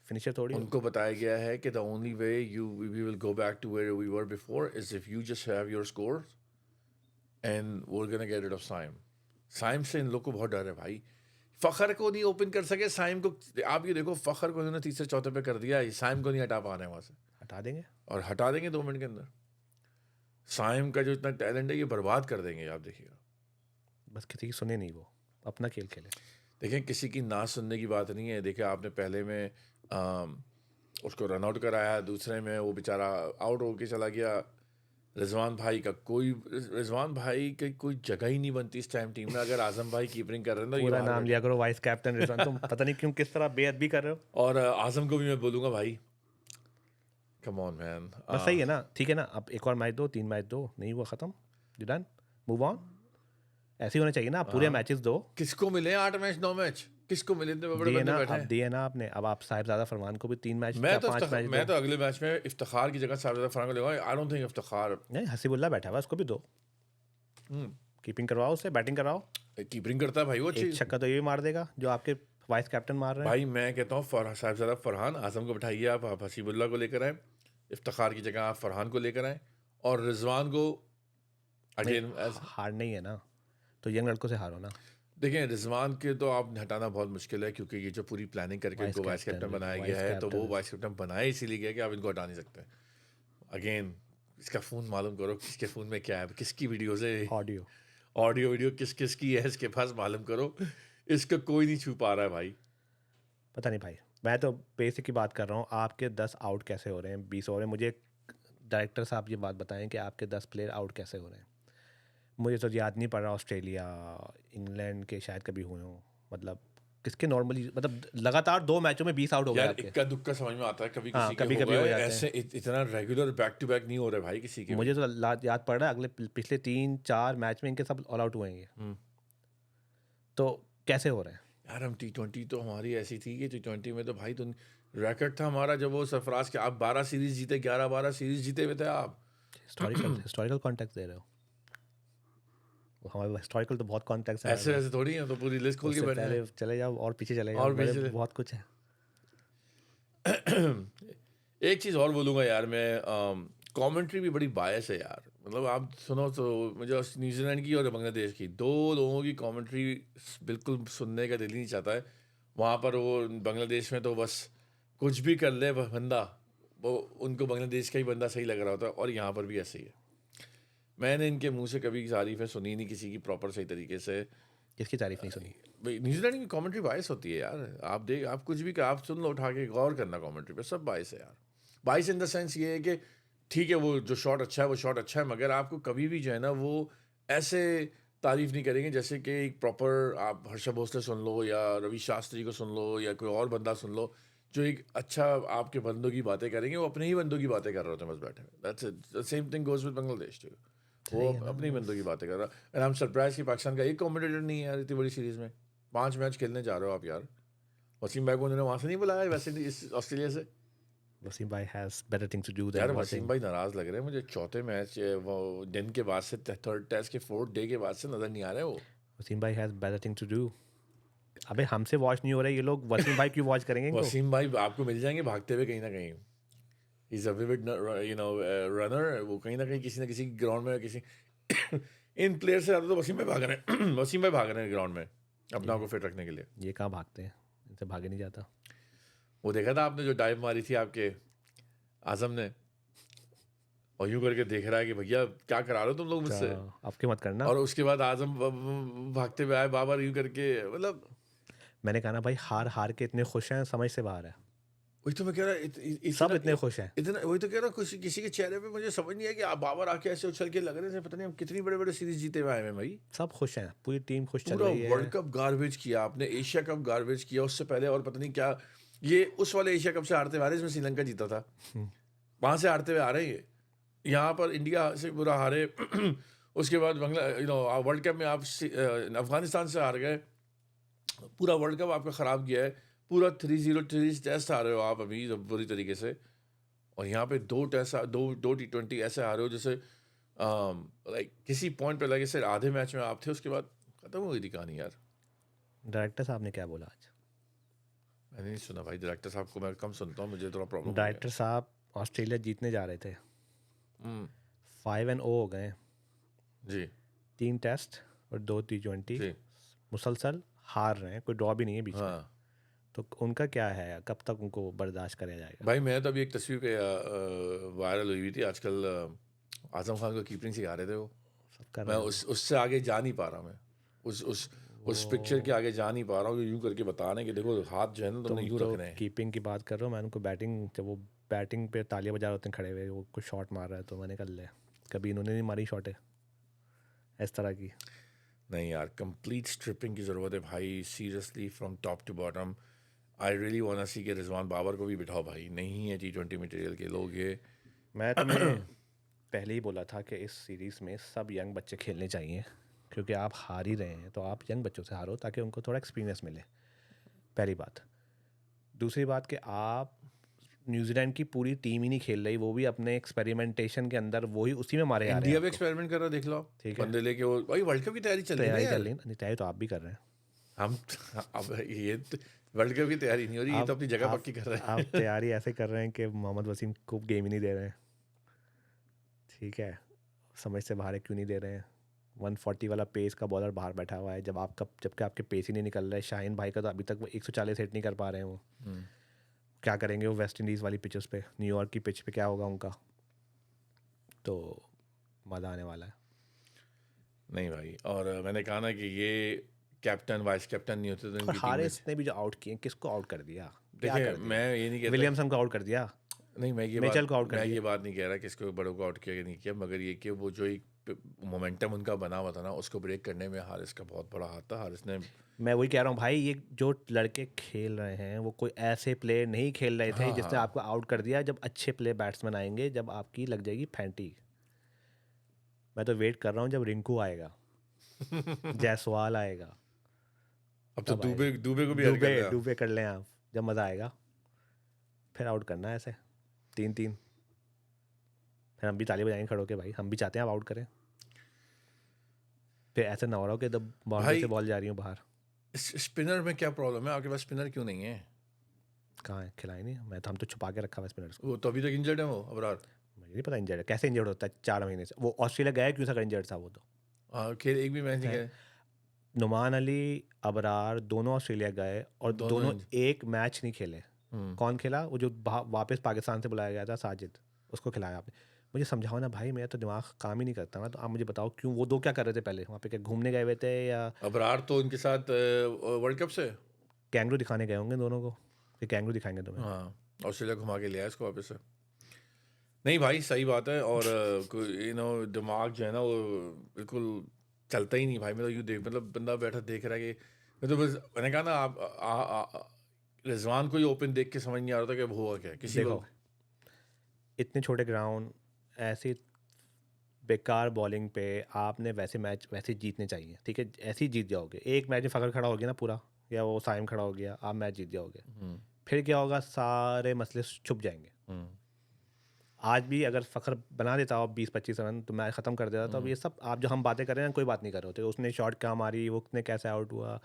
फिनिशर थोड़ी हो। उनको बताया गया है कि the only way you we will go back to where we were before is if you just have your score and we are gonna get rid of Saim. Saim से इन लोग को बहुत डर है भाई। फखर को नहीं ओपन कर सके, साइम को आप ये देखो, फखर को इन्होंने तीसरे चौथे पे कर दिया, साइम को नहीं हटा पा रहे हैं वहाँ से, हटा देंगे। और हटा देंगे 2 मिनट के अंदर। साइम का जो इतना टैलेंट है ये बर्बाद कर देंगे, आप देखिएगा। बस किसी की सुने नहीं, वो अपना खेल खेले। देखें किसी की ना सुनने की बात नहीं है। देखें आपने पहले में उसको रन आउट कराया, दूसरे में वो बेचारा आउट होके चला गया। रिजवान भाई की कोई जगह ही नहीं बनती इस टाइम टीम में। अगर आजम भाई कीपिंग कर रहे हैं तो ये पूरा बाहर नाम बैठे। लिया करो, वाइस कैप्टन रिजवान। तुम पता नहीं क्यों किस तरह बेअदबी कर रहे हो। और आजम को भी मैं बोलूँगा भाई, कम ऑन मैन। बस सही है ना, ठीक है ना। अब एक और मैच दो, 3 मैच दो, नहीं हुआ खत्म, यू डन, मूव ऑन। ऐसे ही होना चाहिए ना, आप पूरे मैचेस दो। किसको मिले 8 मैच 9 मैच, किसको मिले? इतने बड़े दिए बंदे ना, बैठे अब हैं। दिए ना आपने। अब आप साहिबजादा फरमान को भी 3 मैच मैं या तो 5 मैच मैं दो। तो अगले मैच में इफ्तिखार की जगह साबित फरहान को लेगा। आई डोंट थिंक इफ्तिखार नहीं, हसीबुल्ला बैठा हुआ, उसको भी दो। कीपिंग करवाओ उससे, बैटिंग कराओ। कीपिंग करता है भाई वो अच्छी। एक छक्का तो ये भी मार देगा जो आपके वाइस कैप्टन मार रहे हैं। भाई मैं कहता हूँ साहिबजादा फरहान, आजम को बिठाइए, आप हसीबुल्ला को लेकर आए, इफ्तिखार की जगह आप फरहान को लेकर आए, और रिजवान को नहीं, अगेन एज। हारना ही है ना, तो यंग लड़कों से हारो ना। देखें रिजवान के तो आप हटाना बहुत मुश्किल है, क्योंकि ये जो पूरी प्लानिंग करके वाइस इनको वाइस कैप्टन कैप्टन, बनाया गया वाइस है, तो वो कैप्टन। वाइस कैप्टन बनाया इसीलिए गया कि आप इनको हटा नहीं सकते। अगेन इसका फ़ोन मालूम करो, किसके फ़ोन में क्या है, किसकी वीडियो से ऑडियो। ऑडियो वीडियो किस किस की है इसके पास, मालूम करो। इसका कोई नहीं छू पा रहा है भाई। पता नहीं भाई, मैं तो बेसिक की बात कर रहा हूँ। आपके 10 आउट कैसे हो रहे हैं 20 ओवर में? मुझे डायरेक्टर साहब ये बात बताएं कि आपके 10 प्लेयर आउट कैसे हो रहे हैं। मुझे तो याद नहीं पड़ रहा, ऑस्ट्रेलिया, इंग्लैंड के शायद कभी हुए हों। मतलब किसके नॉर्मली, मतलब लगातार 2 मैचों में 20 आउट हो गए यार आपके। इक्का दुक्का समझ में आता है, कभी हाँ, किसी के कभी हो कभी गए हो जाते ऐसे, हैं। इतना रेगुलर बैक टू बैक नहीं हो रहे भाई किसी के भी। मुझे तो याद पड़ रहा है, अगले पिछले 3-4 मैच में इनके सब ऑल आउट हुए हैं ये। तो कैसे हो रहे हैं? यार हम T20 तो हमारी ऐसी थी कि T20 में तो भाई तुम रिकॉर्ड था हमारा, जब वो सरफराज के आप 12 सीरीज जीते, 11-12 सीरीज जीते हुए थे आप। हिस्टोरिकल कॉन्टेक्स्ट दे रहे हो? वो हमारे हिस्टोरिकल तो बहुत कॉन्टेक्स्ट है हमारे ऐसे पास। ऐसे थोड़ी है, तो पूरी लिस्ट खोल के उससे बैठे हैं। पहले चले जाओ और पीछे चले जाओ, और बड़े भी बहुत कुछ है। एक चीज़ और बोलूँगा यार मैं, कमेंट्री भी बड़ी बायस है यार। मतलब आप सुनो तो मुझे न्यूजीलैंड की और बांग्लादेश की, दो लोगों की कमेंट्री बिल्कुल सुनने का दिल ही नहीं चाहता है। वहाँ पर वो बांग्लादेश में तो बस कुछ भी कर ले बंदा, वो उनको बांग्लादेश का ही बंदा सही लग रहा होता है, और यहाँ पर भी ऐसे ही है। मैंने इनके मुंह से कभी तारीफें सुनी नहीं किसी की प्रॉपर सही तरीके से। किसकी तारीफ नहीं सुनी? भाई न्यूजीलैंड की कमेंट्री बायस होती है यार। आप कुछ भी आप सुन लो, उठा के गौर करना कमेंट्री पे, सब बायस है यार। बायस इन द सेंस ये है कि ठीक है वो जो शॉट अच्छा है वो शॉट अच्छा है, मगर आपको कभी भी जो है ना वो ऐसे तारीफ नहीं करेंगे जैसे कि एक प्रॉपर आप हर्षा भोसले सुन लो या रवि शास्त्री को सुन लो या कोई और बंदा सुन लो जो एक अच्छा आपके बंदों की बातें करेंगे, वो अपने ही बंदों की बातें कर रहे होते हैं बस बैठे हुए। That's it, the same thing goes with Bangladesh too. वो सही है ना अपनी बंदों की बस। बातें कर रहा है। एंड आई एम सरप्राइज कि पाकिस्तान का एक कॉम्पिटिटर नहीं है यार इतनी बड़ी सीरीज में। 5 मैच खेलने जा रहे हो आप यार। वसीम भाई को उन्होंने वहां से नहीं बुलाया वैसे इस ऑस्ट्रेलिया से। वसीम भाई has better things to do यार देन वसीम वाचिंग। भाई नाराज लग रहे हैं मुझे। चौथे मैच वो दिन के बाद से, थर्ड टेस्ट के फोर्थ डे के बाद से नजर नहीं आ रहे वो। वसीम भाई has better things to do. अबे हमसे वॉच नहीं हो रहा है ये लोग, वसीम भाई क्यों वॉच करेंगे इनको? वसीम भाई आपको मिल जाएंगे भागते हुए कहीं ना कहीं। Is a vivid runner. वो कहीं ना कहीं किसी ना किसी ग्राउंड में किसी इन प्लेयर से ज़्यादा तो वसीम भाई भाग रहे हैं। वसीम भाई भाग रहे हैं ग्राउंड में अपने आप को फिट रखने के लिए। ये कहाँ भागते हैं, इनसे भागे नहीं जाता। वो देखा था आपने जो डाइव मारी थी आपके आजम ने, और यूं करके देख रहा है कि भैया क्या करा रहे हो तुम लोग मुझसे। आप क्यों मत करना। और उसके बाद आजम भागते हुए आए बाबर यूं करके, मतलब मैंने कहा ना भाई, हार हार के इतने खुश हैं, समझ से बाहर है। वही तो मैं कह रहा सब इतना इतने खुश हैं। इतना वही तो कह रहा हूँ। किसी के चेहरे पे मुझे समझ नहीं है कि आप बाबर आके ऐसे उछल के लग रहे थे, पता नहीं हम कितनी बड़े बड़े सीरीज जीते हुए आए हैं भाई। सब खुश हैं, पूरी टीम खुश चल पूरा रही है। वर्ल्ड कप गार्बेज किया आपने, एशिया कप गार्बेज किया उससे पहले, और पता नहीं क्या ये उस वाले एशिया कप से हारते हुए आ रहे जिसमें श्रीलंका जीता था, वहां से हारते हुए आ रहे हैं। यहाँ पर इंडिया से बुरा हारे। उसके बाद वर्ल्ड कप में आप अफगानिस्तान से हार गए। पूरा वर्ल्ड कप आपका ख़राब गया है। पूरा 3-0 टेस्ट आ रहे हो आप अभी बुरी तरीके से। और यहाँ पे दो टेस्ट दो T20 ऐसे आ रहे हो जैसे लाइक किसी पॉइंट पे लगे सर आधे मैच में आप थे, उसके बाद ख़त्म हो गई थी कहानी यार। डायरेक्टर साहब ने क्या बोला आज? मैंने नहीं सुना भाई, डायरेक्टर साहब को मैं कम सुनता हूँ, मुझे थोड़ा प्रॉब्लम हो डायरेक्टर साहब ऑस्ट्रेलिया जीतने जा रहे थे, गया। 5-0 हो गए। जी 3 टेस्ट और 2 T20 जी मुसलसल हार रहे हैं, कोई ड्रॉ भी नहीं है बीच में। हाँ तो उनका क्या है, कब तक उनको बर्दाश्त कराया जाएगा? भाई, मैं तो अभी एक तस्वीर पे वायरल हुई थी आजकल। आजम खान को कीपिंग सिखा रहे थे वो। सब कर मैं रहे हैं उससे आगे जा नहीं पा रहा। मैं उस पिक्चर के आगे जा नहीं पा रहा हूँ। यूं करके बता रहे हैं कि देखो हाथ जो है ना तुमने तुम यूं तो रखने हैं। कीपिंग की बात कर रहे हो, मैं उनको बैटिंग, जब वो बैटिंग पे तालियां बजा रहे होते हैं खड़े हुए, वो कुछ शॉट मार रहा है तो मैंने कर ले, कभी इन्होंने नहीं मारी शॉटें इस तरह की। नहीं यार, कंप्लीट स्ट्रिपिंग की ज़रूरत है भाई, seriously from top to bottom. I really want to see कि रिजवान बाबर को भी बिठाओ भाई। नहीं है T20 मटेरियल के लोग ये। मैं तुम्हें पहले ही बोला था कि इस सीरीज़ में सब यंग बच्चे खेलने चाहिए, क्योंकि आप हार ही रहे हैं तो आप यंग बच्चों से हारो ताकि उनको थोड़ा एक्सपीरियंस मिले, पहली बात। दूसरी बात कि आप न्यूजीलैंड की पूरी टीम ही नहीं खेल रही, वो भी अपने एक्सपेरिमेंटेशन के अंदर वही उसी में मारे जा रहे इंडिया हैं भी आपको। एक्सपेरिमेंट कर रहा है, देख लो। ठीक है, बंदे लेके वो भाई वर्ल्ड कप की तैयारी चल रही है ना तैयारी कर यार। ली नहीं, तैयारी तो आप भी कर रहे हैं। हम अब ये वर्ल्ड कप की तैयारी नहीं हो रही, ये आप तो अपनी जगह आप पक्की कर रहे आप हैं। तैयारी ऐसे कर रहे हैं कि मोहम्मद वसीम को गेम ही नहीं दे रहे हैं। ठीक है, समझ से बाहर है, क्यों नहीं दे रहे हैं? 140 वाला पेस का बॉलर बाहर बैठा हुआ है, जबकि आपके पेस ही नहीं निकल रहा है। शाहीन भाई का तो अभी तक वो 140 हिट नहीं कर पा रहे हैं। वो क्या करेंगे वो वेस्ट इंडीज़ वाली पिचेस पे? न्यूयॉर्क की पिच पे क्या होगा उनका? तो मज़ा आने वाला है। नहीं भाई, और मैंने कहा ना कि ये कैप्टन वाइस कैप्टन नहीं होते तो और इनकी टीम में। हारिस ने भी जो आउट किए, किसको आउट कर दिया? क्या देखिए कर दिया? मैं ये नहीं कहता विलियमसन को आउट कर दिया, नहीं, मिचेल को आउट कर मैं दिया। ये बात नहीं कह रहा कि इसको बड़ों को आउट किया कि नहीं किया, मगर ये कि वो जो एक मोमेंटम उनका बना हुआ था ना, उसको ब्रेक करने में हारिस का बहुत बड़ा हाथ था। हारिस ने मैं वही कह रहा हूँ भाई, ये जो लड़के खेल रहे हैं वो कोई ऐसे प्लेयर नहीं खेल रहे थे हाँ जिसने हाँ आपको आउट कर दिया। जब अच्छे प्ले बैट्समैन आएंगे, जब आपकी लग जाएगी फैंटी। मैं तो वेट कर रहा हूँ जब रिंकू आएगा, जायसवाल आएगा, अब तो तब दुबे आएगा। दुबे को भी ऐड कर डूबे दिया। डूबे कर लें आप, जब मज़ा आएगा। फिर आउट करना है ऐसे 3-3। फिर हम भी ताली बजाएंगे खड़ो के, भाई हम भी चाहते हैं आप आउट करें। फिर ऐसे ना हो रहा हो कि जब बाउंड्री से भाई बॉल जा रही हूँ बाहर। स्पिनर में क्या प्रॉब्लम है? आपके पास स्पिनर क्यों नहीं है? कहाँ है? खिलाए नहीं मैं तो, हम तो छुपा के रखा हुआ स्पिनर्स को। वो तो अभी तक इंजर्ड है वो अबरार। मुझे नहीं पता इंजर्ड है, कैसे इंजर्ड होता है 4 महीने से? वो ऑस्ट्रेलिया गया क्यों था इंजर्ड था वो तो? खेल एक भी मैच नहीं है। खेले। नुमान अली, अबरार दोनों ऑस्ट्रेलिया गए और दोनों एक मैच नहीं खेले। कौन खेला? वो जो वापस पाकिस्तान से बुलाया गया था, साजिद, उसको खिलाया आपने। मुझे समझाओ ना भाई, मेरा तो दिमाग काम ही नहीं करता ना, तो आप मुझे बताओ क्यों वो दो क्या कर रहे थे पहले वहाँ पे, क्या घूमने गए हुए थे या अबरार तो उनके साथ वर्ल्ड कप से। कैंगरू दिखाने गए होंगे दोनों को, फिर कैंगरू दिखाएंगे तुम्हें। हाँ, ऑस्ट्रेलिया घुमा के लिया है इसको वापस से। नहीं भाई, सही बात है। और दिमाग जो है ना वो बिल्कुल चलता ही नहीं भाई। मतलब यूँ देख, मतलब बंदा बैठा देख रहा है कि मैं तो बस, मैंने कहा ना आप रिजवान को ही ओपन देख के समझ नहीं आ रहा था कि वो हुआ क्या है। किसी को देखो इतने छोटे ग्राउंड, ऐसी बेकार बॉलिंग पे आपने वैसे मैच वैसे ही जीतने चाहिए, ठीक है, ऐसे ही जीत जाओगे। एक मैच में फ़खर खड़ा हो गया ना पूरा, या वो साइम खड़ा हो गया, आप मैच जीत जाओगे। हम्म, फिर क्या होगा, सारे मसले छुप जाएंगे। हम्म, आज भी अगर फ़खर बना देता हो 20-25 रन तो मैच ख़त्म कर देता। तो अब ये सब आप जो हम बातें कर रहे हैं कोई बात नहीं कर रहे होते, उसने शॉट क्या मारी, वो कितने कैसे आउट हुआ,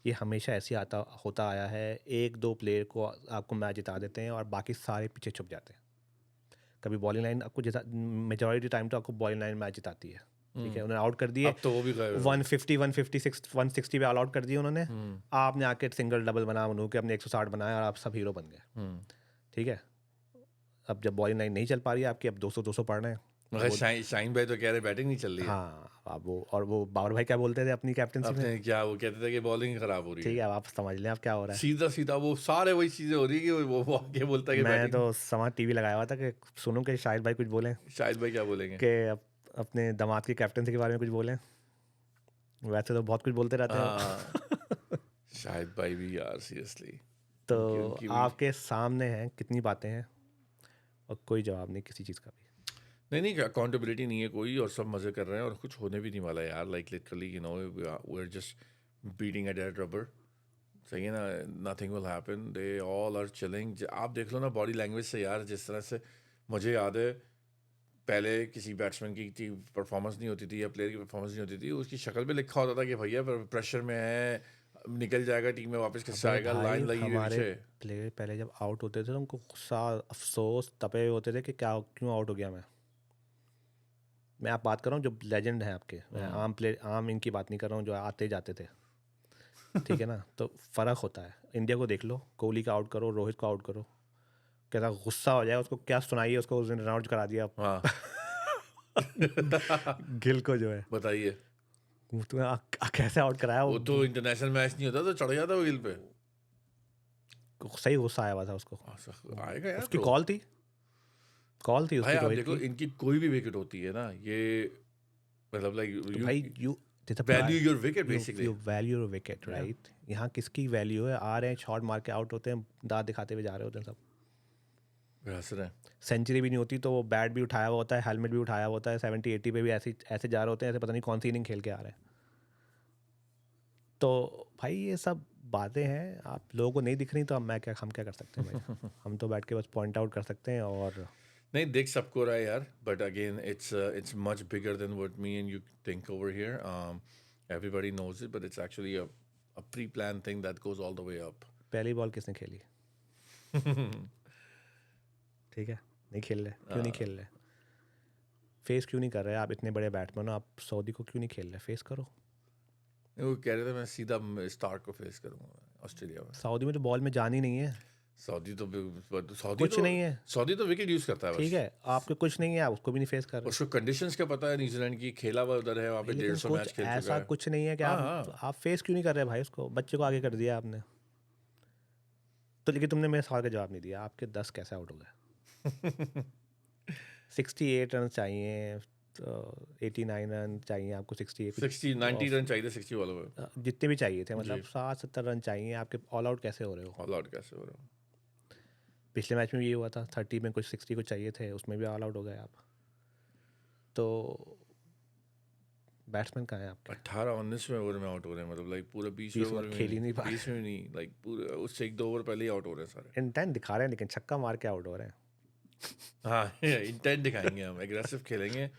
ये हमेशा ऐसे ही आता होता आया है। एक दो प्लेयर को आपको मैच जिता देते हैं और बाकी सारे पीछे छुप जाते हैं। कभी बॉलिंग लाइन आपको जिता, मेजॉरिटी टाइम तो आपको बॉलिंग लाइन मैच जिताती है, ठीक है, उन्होंने आउट कर दिए। अब तो वो भी गए हुए। 150 156 160 पे ऑल आउट कर दिए उन्होंने, हम्म, आपने आके सिंगल डबल बना बनू के अपने 160 बनाया और आप सब हीरो बन गए, हम्म। ठीक है। अब जब बॉलिंग लाइन नहीं चल पा रही है आपकी, अब 200 पड़ रहे हैं। मगर वो शाइन भाई तो कह रहे बैटिंग नहीं चल रही है। हाँ, अब वो और वो बाबर भाई क्या बोलते थे अपनी कैप्टनसी में, अपने क्या वो कहते थे कि बॉलिंग खराब हो रही ठीक है। है, अब आप समझ लें अब क्या हो रहा है। सीधा सीधा वो सारे वही चीजें हो रही है कि वो आके बोलता है कि मैं बैटिंग। तो समाज टीवी लगाया हुआ था कि सुनूं कि शाहिद भाई कुछ बोलें, शाहिद भाई क्या बोलेंगे? कि अपने दामाद की कैप्टनसी के बारे में कुछ बोलें। वैसे तो बहुत कुछ बोलते रहते हैं हाँ, वो। शाहिद भाई भी यार सीरियसली, तो उनकी उनकी भी। आपके सामने हैं कितनी बातें हैं और कोई जवाब नहीं किसी चीज़ का भी। नहीं नहीं, अकाउंटेबिलिटी नहीं है कोई, और सब मजे कर रहे हैं और कुछ होने भी नहीं वाला यार। Like literally we are just beating a dead rubber. सही है ना, nothing will happen, they all are chilling. आप देख लो ना बॉडी लैंग्वेज से यार, जिस तरह से मुझे याद है पहले किसी बैट्समैन की परफॉर्मेंस नहीं होती थी या प्लेयर की परफॉर्मेंस नहीं होती थी, उसकी शक्ल पे लिखा होता था कि भैया प्रेशर में है, निकल जाएगा टीम में वापस, किससे अबे आएगा, भाई लाइन लगी हुई है हमारे पीछे। प्लेयर पहले जब आउट होते थे तो उनको गुस्सा अफसोस तपे हुए होते थे कि क्या क्यों आउट हो गया मैं आप बात कर रहा हूँ जो लेजेंड हैं आपके, मैं आम प्लेयर आम इनकी बात नहीं कर रहा हूँ जो आते जाते थे, ठीक है ना। तो फ़र्क होता है। इंडिया को देख लो, कोहली का आउट करो, रोहित को आउट करो, कैसा गुस्सा हो जाए उसको, क्या सुनाइए उसको, उस दिन रन आउट करा दिया। हाँ। गिल को जो है बताइए, वो तुम्हें कैसे आउट कराया वो तो इंटरनेशनल मैच नहीं होता तो चढ़ जाता वो गिल पे। सही गुस्सा आया हुआ था उसको। आएगा यार उसकी तो। कॉल थी भाई उसकी आप रोहित देखो, की। इनकी कोई भी विकेट होती है ना, ये मतलब लाइक तो यू भाई you value your wicket basically. You value your wicket, right. यहाँ किसकी वैल्यू है, आ रहे हैं शॉट मार के आउट होते हैं, दांत दिखाते हुए जा रहे होते हैं सब। हंस रहे हैं। सेंचुरी भी नहीं होती तो वो बैट भी उठाया हुआ होता है, हेलमेट भी उठाया हुआ होता है, 70-80 पे भी ऐसे ऐसे जा रहे होते हैं, ऐसे पता नहीं कौन सी इनिंग खेल के आ रहे हैं। तो भाई ये सब बातें हैं, आप लोगों को नहीं दिख रही तो हम क्या कर सकते हैं भाई। हम तो बैठ के बस पॉइंट आउट कर सकते हैं। और नहीं, दिख सबको रहा है यार, but again it's much bigger than what me and you think over here. Everybody knows it, but it's actually a pre plan thing that goes all the way up. पहली बॉल किसने खेली, ठीक है, नहीं खेल रहे, क्यों नहीं खेल रहे, फेस क्यों नहीं कर रहे, आप इतने बड़े बैट्समैन हो, आप सऊदी को क्यों नहीं खेल रहे, फेस करो। वो कह रहे थे मैं सीधा स्टार्क को फेस करूंगा ऑस्ट्रेलिया में। सऊदी में तो बॉल में जान ही नहीं है, सऊदी तो सऊदी कुछ तो नहीं है, सऊदी तो विकेट यूज करता है ठीक बस। है, आपके कुछ नहीं है, आप उसको भी नहीं फेस कर रहे। उसको कंडीशंस का पता है, न्यूजीलैंड की खेला हुआ उधर है, वहाँ पे भाई लेकिन 150 कुछ मैच खेल चुका ऐसा है। कुछ नहीं है कि हाँ हाँ। आप फेस क्यों नहीं कर रहे भाई उसको, बच्चे को आगे कर दिया आपने। तो लेकिन तुमने मेरे सवाल का जवाब नहीं दिया, आपके 10 कैसे आउट हो गए। 68 रन चाहिए, तो 89 रन चाहिए आपको, 68 60 90 रन चाहिए थे 60 वालों में। जितने भी चाहिए थे, जी। मतलब 60-70 रन चाहिए आपके, ऑल आउट कैसे हो रहे हो। ऑल आउट कैसे हो रहा हूँ? पिछले मैच में भी ये हुआ था, 30 में कुछ 60 को चाहिए थे, उसमें भी ऑल आउट हो गए आप। तो बैट्समैन कहाँ है आपके, 18-19 में ओवर में आउट हो रहे हैं, मतलब लाइक पूरे 20वें 20 ओवर ओवर में खेल ही नहीं पा 20 में नहीं, लाइक पूरे उससे 1-2 ओवर पहले ही आउट हो रहे हैं सारे। इंटेंट दिखा रहे हैं लेकिन छक्का मार के आउट हो रहे हैं। हाँ, इंटेंट दिखाएंगे हम, एग्रेसिव खेलेंगे,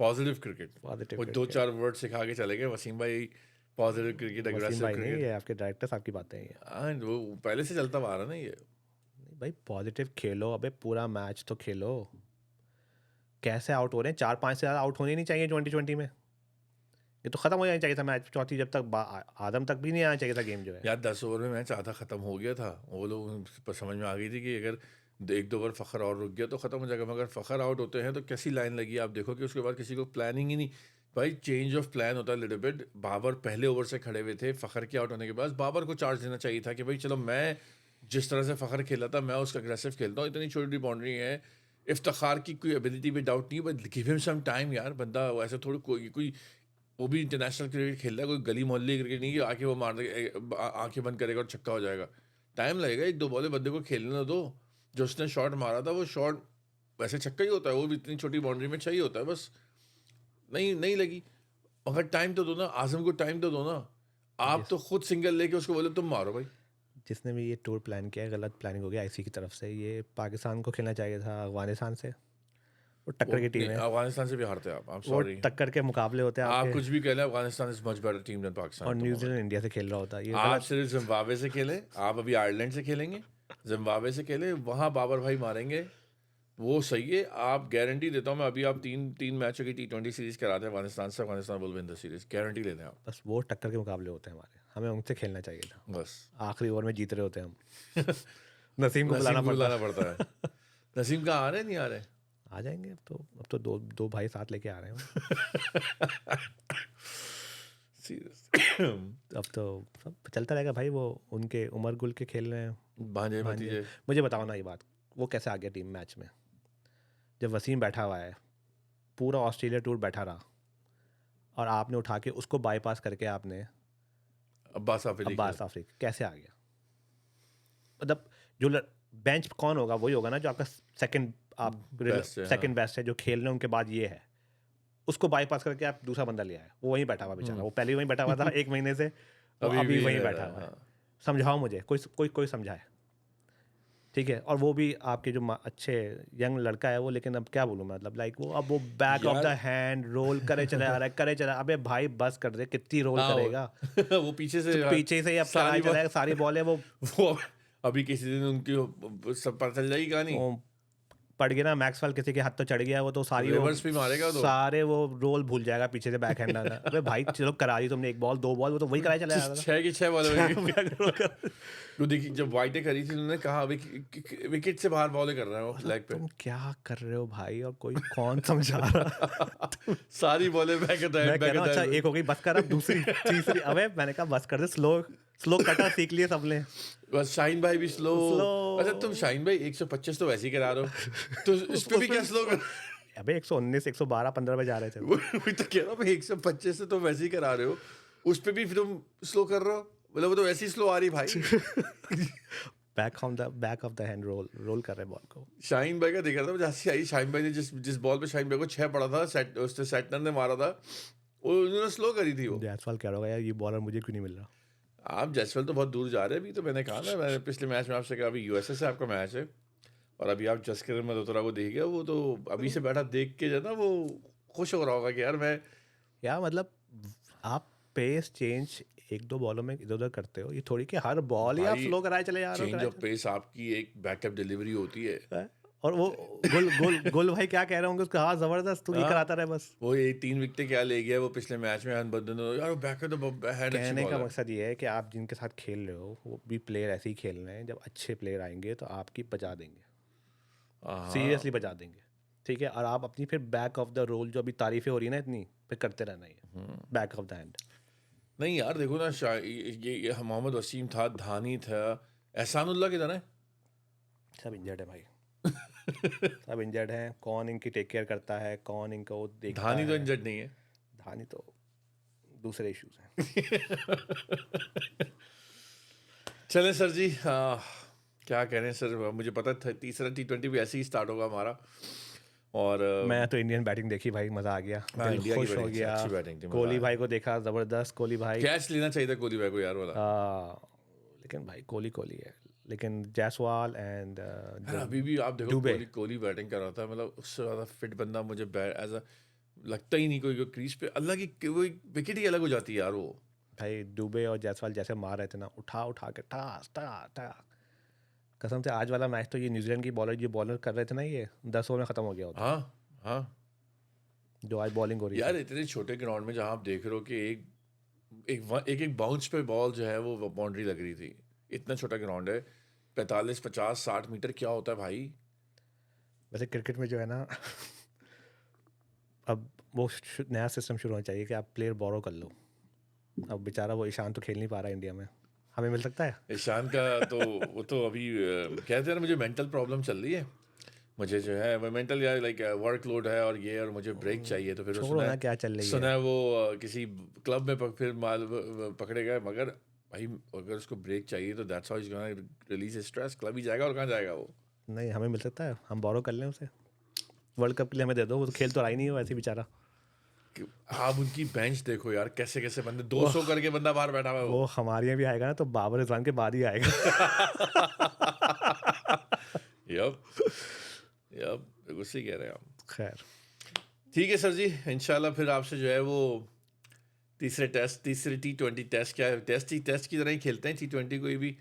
पॉजिटिव क्रिकेट। पॉजिटिव वो 2-4 वर्ड सिखा के चले गए वसीम भाई, पॉजिटिव क्रिकेट, वसीम एग्रेसिव भाई नहीं, क्रिकेट। ये आपके डायरेक्टर साहब की बातें हैं ये। हाँ, वो पहले से चलता आ रहा ना ये। नहीं भाई, पॉजिटिव खेलो, अबे पूरा मैच तो खेलो। कैसे आउट हो रहे हैं, 4-5 से ज़्यादा आउट होने नहीं चाहिए 2020 में। ये तो ख़त्म हो जाना चाहिए था मैच चौथी, जब तक आदम तक भी नहीं आना चाहिए था गेम जो है। यार 10 ओवर में मैच आधा ख़त्म हो गया था, वो लोग पर समझ में आ गई थी कि अगर एक दो बार फ़खर और रुक गया तो ख़त्म हो जाएगा, मगर फ़खर आउट होते हैं तो कैसी लाइन लगी आप देखो कि उसके बाद किसी को प्लानिंग ही नहीं। भाई चेंज ऑफ प्लान होता है लिटिल बिट। बाबर पहले ओवर से खड़े हुए थे, फ़खर के आउट होने के बाद बाबर को चार्ज देना चाहिए था कि भाई चलो मैं जिस तरह से फ़खर खेला था मैं उसका अग्रेसिव खेलता हूँ, इतनी छोटी बाउंड्री है। इफ्तार की कोई एबिलिटी पे डाउट नहीं, but give him some time यार। बंदा ऐसे थोड़ी कोई वो भी इंटरनेशनल क्रिकेट खेल रहा है, कोई गली मोहल्ले क्रिकेट नहीं कि आके वो मार दे आंखें बंद करेगा और छक्का हो जाएगा। टाइम लगेगा, एक दो बॉले बंदे को खेलने दो। जो उसने शॉट मारा था वो शॉट वैसे छक्का ही होता है, वो भी इतनी छोटी बाउंड्री में चाहिए होता है, बस नहीं नहीं लगी। मगर टाइम तो दो ना, आजम को टाइम तो दो ना। आप जिस तो खुद सिंगल लेके उसको बोले तुम मारो भाई। जिसने भी ये टूर प्लान किया है गलत प्लानिंग हो गया आईसी की तरफ से। ये पाकिस्तान को खेलना चाहिए था अफगानिस्तान से। वो वो टक्कर की नहीं, टीम है। अफगानिस्तान से भी हारते हैं आप, आई एम वो सॉरी। टक्कर के मुकाबले होते हैं आप आपके। कुछ भी कह लें, Afghanistan is much better team than Pakistan और एट द न्यूजीलैंड मोमेंट। इंडिया से खेल रहा होता है, ये आप गलत। सिर्फ जिम्बाब्वे से खेलें, आप अभी आयरलैंड से खेलेंगे, जिम्बाब्वे से खेलें, वहाँ बाबर भाई मारेंगे, वो सही है। आप गारंटी देता हूँ मैं, अभी आप तीन तीन मैचों की T20 सीरीज कराते हैं अफगानिस्तान से, Afghanistan will win the series, guarantee ले लें आप। बस वो टक्कर के मुकाबले होते हैं हमारे, हमें उनसे खेलना चाहिए था। बस आखिरी ओवर में जीत रहे होते हैं हम। नसीम को बुलाना नसीम को पड़ता। बुलाना पड़ता है। नसीम कहाँ आ रहे हैं, नहीं आ रहे? आ जाएंगे अब तो दो दो भाई साथ लेके आ रहे हैं। सीरियस। अब तो सब चलता रहेगा भाई। वो उनके उमर गुल के खेल रहे हैं भांजे भांजे। भतीजे। मुझे बताओ ना ये बात, वो कैसे आ गया टीम मैच में? जब वसीम बैठा हुआ है, पूरा ऑस्ट्रेलिया टूर बैठा रहा, और आपने उठा के उसको बाईपास करके आपने अब्बास आफिदी खेला। अब्बास आफरीदी कैसे आ गया? मतलब जो बेंच कौन होगा, वही होगा ना जो आपका सेकंड बेस्ट है, हाँ। सेकंड बेस्ट है, जो खेल रहे हैं उनके बाद ये है। उसको बाईपास करके आप दूसरा बंदा ले आए, वो वहीं बैठा हुआ बेचारा। वो पहले ही वहीं बैठा हुआ था 1 महीने से, वो अभी अभी भी वहीं रह बैठा रहा है, हुआ है। हाँ। समझाओ मुझे, कोई कोई कोई समझाए। ठीक है, और वो भी आपके जो अच्छे यंग लड़का है वो, लेकिन अब क्या बोलूँ मैं, मतलब लाइक वो अब वो बैक ऑफ द यार हैंड रोल करे चला आ रहा है, करे चला। अबे भाई बस कर दे, कितनी रोल हाँ करेगा? वो पीछे से, तो हाँ, पीछे से ही अब कराए सारी चला बात। जाएगा, सारी बॉलें वो अभी किसी दिन उनकी सब पता चल जाएगी कहानी। वो पड़ गया ना मैक्सवेल, किसी के हाथ तो चढ़ गया वो, तो सारी वो रिवर्स भी मारेगा तो सारे वो रोल भूल जाएगा पीछे से बैक हैंड आना। अबे भाई चलो करा दी तुमने, एक बॉल दो बॉल, वो तो वही कराए चला जा रहा था। 6 की 6 बॉल होगी। क्या तो देखिए जब वाइटे करी थी उन्होंने कहा विकेट से बाहर बॉल कर रहा है वो लेग पे। तुम क्या कर रहे हो भाई, और कोई कौन समझा रहा? सारी बॉलें बैक मैं कह बैक रहा हूँ अच्छा एक हो गई, बस कर अब दूसरी तीसरी। अबे मैंने कहा बस कर दे, स्लो स्लो कटर सीख लिए सबने। बस शाहीन भाई भी स्लो। स्लो अच्छा तुम शाहीन भाई 125 तो वैसे ही करा रहे हो, तो इस पे भी क्या स्लो कर। अबे 119 112 15 पे जा रहे थे। वही तो कह रहा हूँ भाई, 125 से तो वैसे ही करा रहे हो, उस पे भी फिर तुम स्लो कर रहे हो, मतलब वो तो वैसे ही स्लो आ रही भाई। Back of the hand roll कर रहे बॉल को। शाहीन भाई का देखा था जैसे आई, शाहीन भाई ने जिस जिस बॉल पे शाहीन भाई को 6 पड़ा था, उससे सेटनर ने मारा था, वो उन्होंने स्लो करी थी वो। जायसवाल कह रहा होगा यार ये बॉलर मुझे क्यों नहीं मिल रहा। आप जैसवाल तो बहुत दूर जा रहे हैं। अभी तो मैंने कहा ना, मैंने पिछले मैच में आपसे कहा अभी यूएसए से आपका मैच है, और अभी आप जसकर मल्होत्रा को देख गया, वो तो अभी से बैठा देख के जो ना वो खुश हो रहा होगा कि यार मैं। यार मतलब आप पेस चेंज एक दो बॉलों में इधर उधर करते हो, ये थोड़ी कि हर बॉल ही आप भाई स्लो कराए चले जा रहे हो, चेंज ऑफ पेस आपकी एक बैकअप डिलीवरी होती है। हैं? और वो गुल भाई क्या कह रहे होंगे उसका, हाँ जबरदस्त तू ये हाँ, कराता रहे बस। वो ये 3 विकेटें क्या ले गया वो पिछले मैच में यार, वो बैकअप तो हैंड अच्छी कहने बॉल का है। मकसद ये है कि आप जिनके साथ खेल रहे हो वो भी प्लेयर ऐसे ही खेल रहे हैं, जब अच्छे प्लेयर आएंगे तो आपकी बचा देंगे, हाँ सीरियसली बचा देंगे। ठीक है, और आप अपनी फिर बैक ऑफ द रोल जो अभी तारीफें हो रही है ना इतनी, फिर करते रहना ही बैक ऑफ द हैंड। नहीं यार देखो ना, ये मोहम्मद वसीम था, धानी था, एहसानुल्लाह किधर है? सब इंजर्ड है भाई। सब इंजर्ड हैं, कौन इनकी टेक केयर करता है, कौन इनको देखता धानी तो है? इंजर्ड नहीं है। धानी तो दूसरे इश्यूज हैं। चलें सर जी, क्या कह रहे हैं सर, मुझे पता था तीसरा T20 भी ऐसे ही स्टार्ट होगा हमारा, और मैं तो इंडियन बैटिंग देखी भाई, मजा आ गया, हाँ, दिल इंडिया की खुश हो बैटिंग गया। अच्छी बैटिंग थी, मजा कोहली आया। भाई को देखा, जबरदस्त कोहली भाई। कैच लेना चाहिए था कोहली भाई को यार वाला। लेकिन भाई कोहली कोहली है, लेकिन जायसवाल एंड यार अभी भी आप देखो दुबे। कोहली बैटिंग कर रहा था, मतलब उससे ज़्यादा फिट बंदा मुझे एज अ लगता ही नहीं। कोई क्रीज पे अल्लाह की वो विकेट ही अलग हो जाती है यार वो। भाई दुबे और जायसवाल जैसे मार रहे थे ना, उठा उठा के टास टा टा, कसम से आज वाला मैच तो ये न्यूजीलैंड की बॉलर कर रहे थे ना, ये 10 ओवर में खत्म हो गया होता, हाँ हाँ जो आज बॉलिंग हो रही यार, थी। इतने छोटे ग्राउंड में जहाँ आप देख रहे हो कि एक बाउंस पे बॉल जो है वो बाउंड्री लग रही थी, इतना छोटा ग्राउंड है। 45 50 60 मीटर क्या होता है भाई? वैसे क्रिकेट में जो है ना अब वो नया सिस्टम शुरू होना चाहिए कि आप प्लेयर बोरो कर लो। अब बेचारा वो ईशान तो खेल नहीं पा रहा इंडिया में, हमें मिल सकता है। ईशान का तो वो तो अभी कहते हैं ना, मुझे मेंटल प्रॉब्लम चल रही है। मुझे जो है वो मेंटल या लाइक वर्कलोड है और ये, और मुझे ब्रेक चाहिए। तो फिर वो छोड़ो ना क्या चल रही है। सुना है वो किसी क्लब में फिर माल पकड़े गए। मगर भाई अगर उसको ब्रेक चाहिए तो that's how is gonna release stress. Club ही जाएगा और कहाँ जाएगा वो? नहीं, हमें मिल सकता है, हम बोरो कर लें उसे। वर्ल्ड कप के लिए हमें दे दो, वो तो खेल तो रहा ही नहीं है वैसे बेचारा। आप उनकी बेंच देखो यार, कैसे कैसे बंदे, वो 200 करके बंदा बाहर बैठा हुआ है वो वो। हमारे यहाँ भी आएगा ना तो बाबर रिजवान के बाद ही आएगा। यप, यप, बिल्कुल सही कह रहे हैं आप। खैर, ठीक है सर जी, इंशाल्लाह फिर आपसे जो है वो तीसरे T20 टेस्ट, क्या है, टेस्ट की तरह ही खेलते हैं T20 को भी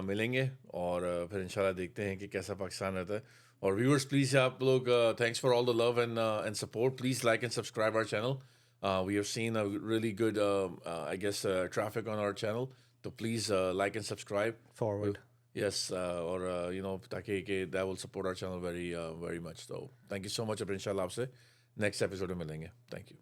मिलेंगे। और फिर इंशाल्लाह देखते हैं कि कैसा पाकिस्तान रहता है। और व्यूअर्स प्लीज़ आप लोग, thanks for all the love and support. Please like and subscribe our channel. We have seen a really good I guess traffic on our channel. तो please like and subscribe. Forward. Yes, और you know, ताकि कि that will support our channel very very much. तो thank you so much. अब इंशाल्लाह आपसे next episode में मिलेंगे। Thank you.